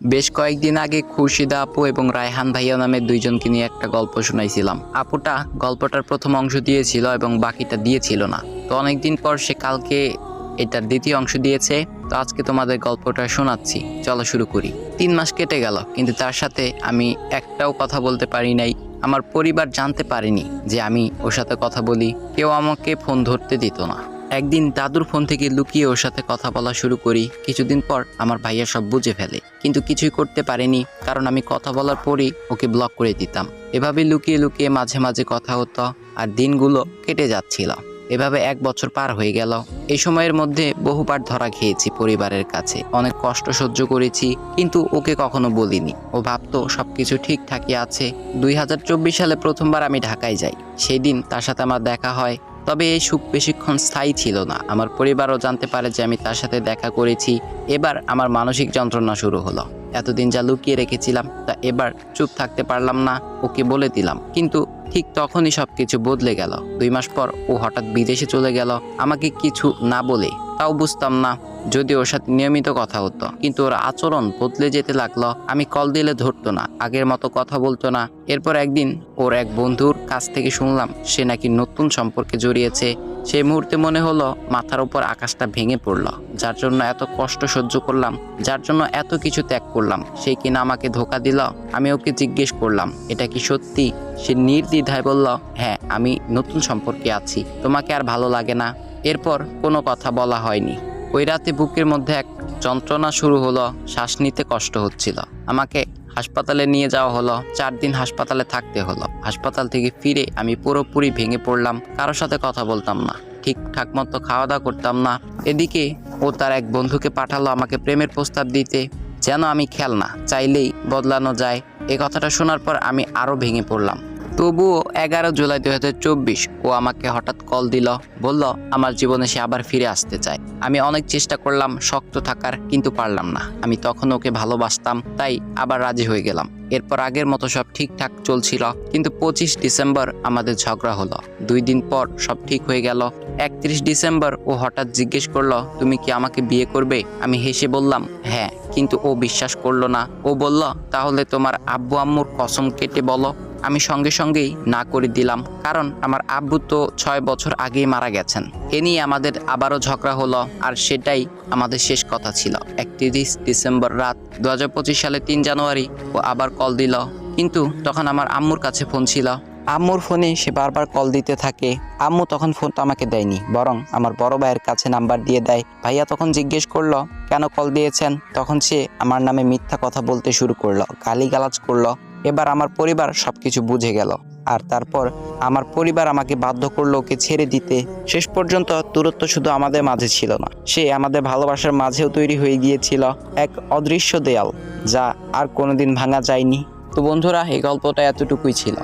বেশ কয়েকদিন আগে খুরশিদা আপু এবং রায়হান ভাইয়া নামে দুইজনকে নিয়ে একটা গল্প শোনাইছিলাম। আপুটা গল্পটার প্রথম অংশ দিয়েছিল এবং বাকিটা দিয়েছিল না। তো অনেকদিন পর সে কালকে এটার দ্বিতীয় অংশ দিয়েছে। তো আজকে তোমাদের গল্পটা শোনাচ্ছি, চলো শুরু করি। 3 মাস কেটে গেল, কিন্তু তার সাথে আমি একটাও কথা বলতে পারি নাই। আমার পরিবার জানতে পারেনি যে আমি ওর সাথে কথা বলি। কেউ আমাকে ফোন ধরতে দিত না। একদিন দাদুর ফোন থেকে লুকিয়ে ওর সাথে কথা বলা শুরু করি। কিছুদিন পর আমার ভাইয়া সব বুঝে ফেলে, কিন্তু কিছুই করতে পারেনি, কারণ আমি কথা বলার পরই ওকে ব্লক করে দিতাম। এভাবে লুকিয়ে লুকিয়ে মাঝে মাঝে কথা হতো, আর দিনগুলো কেটে যাচ্ছিল। এভাবে 1 বছর পার হয়ে গেল। এই সময়ের মধ্যে বহুবার ধরা খেয়েছি পরিবারের কাছে, অনেক কষ্ট সহ্য করেছি, কিন্তু ওকে কখনো বলিনি। ও ভাবতো সবকিছু ঠিকঠাকই আছে। 2024 সালে প্রথমবার আমি ঢাকায় যাই। সেই দিন তার সাথে আমার দেখা হয়। তবে এই সুখ বেশিক্ষণ স্থায়ী ছিল না। আমার পরিবারও জানতে পারে যে আমি তার সাথে দেখা করেছি। এবার আমার মানসিক যন্ত্রণা শুরু হলো। এতদিন যা লুকিয়ে রেখেছিলাম তা এবার চুপ থাকতে পারলাম না, ওকে বলে দিলাম। কিন্তু ঠিক তখনই সবকিছু বদলে গেল। 2 মাস পর ও হঠাৎ বিদেশে চলে গেল, আমাকে কিছু না বলে। তাও বুঝতাম না, যদি ওর সাথে নিয়মিত কথা হতো, কিন্তু ওর আচরণ বদলে যেতে লাগলো। আমি কল দিলে ধরতো না, আগের মতো কথা বলতো না। এরপর একদিন ওর এক বন্ধুর কাছ থেকে শুনলাম সে নাকি নতুন সম্পর্কে জড়িয়েছে। সেই মুহূর্তে মনে হলো মাথার উপর আকাশটা ভেঙে পড়লো। যার জন্য এত কষ্ট সহ্য করলাম, যার জন্য এত কিছু ত্যাগ করলাম, সে কিনা আমাকে ধোঁকা দিল। আমি ওকে জিজ্ঞেস করলাম, এটা কি সত্যি? সে নির্দ্বিধায় বলল, হ্যাঁ, আমি নতুন সম্পর্কে আছি, তোমাকে আর ভালো লাগে না। এরপর কোনো কথা বলা হয়নি। ওই রাতে বুকের মধ্যে এক যন্ত্রণা শুরু হলো, শ্বাস নিতে কষ্ট হচ্ছিল। আমাকে হাসপাতালে নিয়ে যাওয়া হলো। 4 দিন হাসপাতালে থাকতে হলো। হাসপাতাল থেকে ফিরে আমি পুরোপুরি ভেঙে পড়লাম। কারোর সাথে কথা বলতাম না, ঠিকঠাক মতো খাওয়া দাওয়া করতাম না। এদিকে ও তার এক বন্ধুকে পাঠালো আমাকে প্রেমের প্রস্তাব দিতে, যেন আমি খেলনা, চাইলেই বদলানো যায়। এই কথাটা শোনার পর আমি আরও ভেঙে পড়লাম। তবুও 11 জুলাই 2024 ও আমাকে হঠাৎ কল দিল, বলল আমার জীবনে সে আবার ফিরে আসতে চায়। আমি অনেক চেষ্টা করলাম শক্ত থাকার, কিন্তু পারলাম না। আমি তখন ওকে ভালোবাসতাম, তাই আবার রাজি হয়ে গেলাম। এরপর আগের মতো সব ঠিকঠাক চলছিল, কিন্তু 25 ডিসেম্বর আমাদের ঝগড়া হলো। 2 দিন পর সব ঠিক হয়ে গেল। 31 ডিসেম্বর ও হঠাৎ জিজ্ঞেস করলো, তুমি কি আমাকে বিয়ে করবে? আমি হেসে বললাম হ্যাঁ, কিন্তু ও বিশ্বাস করলো না। ও বলল, তাহলে তোমার আব্বু আম্মুর কসম কেটে বলো। আমি সঙ্গে সঙ্গেই না করে দিলাম, কারণ আমার আব্বু তো 6 বছর আগেই মারা গেছেন। এ নিয়ে আমাদের আবারও ঝগড়া হলো, আর সেটাই আমাদের শেষ কথা ছিল। 31 ডিসেম্বর রাত। 2025 সালে 3 জানুয়ারি ও আবার কল দিল, কিন্তু তখন আমার আম্মুর কাছে ফোন ছিল। আম্মুর ফোনে সে বারবার কল দিতে থাকে। আম্মু তখন ফোনটা আমাকে দেয়নি, বরং আমার বড় ভাইয়ের কাছে নাম্বার দিয়ে দেয়। ভাইয়া তখন জিজ্ঞেস করলো, কেন কল দিয়েছেন? তখন সে আমার নামে মিথ্যা কথা বলতে শুরু করলো, গালিগালাজ করলো। এবার আমার পরিবার সবকিছু বুঝে গেল, আর তারপর আমার পরিবার আমাকে বাধ্য করলো ওকে ছেড়ে দিতে। শেষ পর্যন্ত দূরত্ব শুধু আমাদের মাঝে ছিল না, সে আমাদের ভালোবাসার মাঝেও তৈরি হয়ে গিয়েছিল এক অদৃশ্য দেয়াল, যা আর কোনোদিন ভাঙা যায়নি। তো বন্ধুরা, এই গল্পটা এতটুকুই ছিল।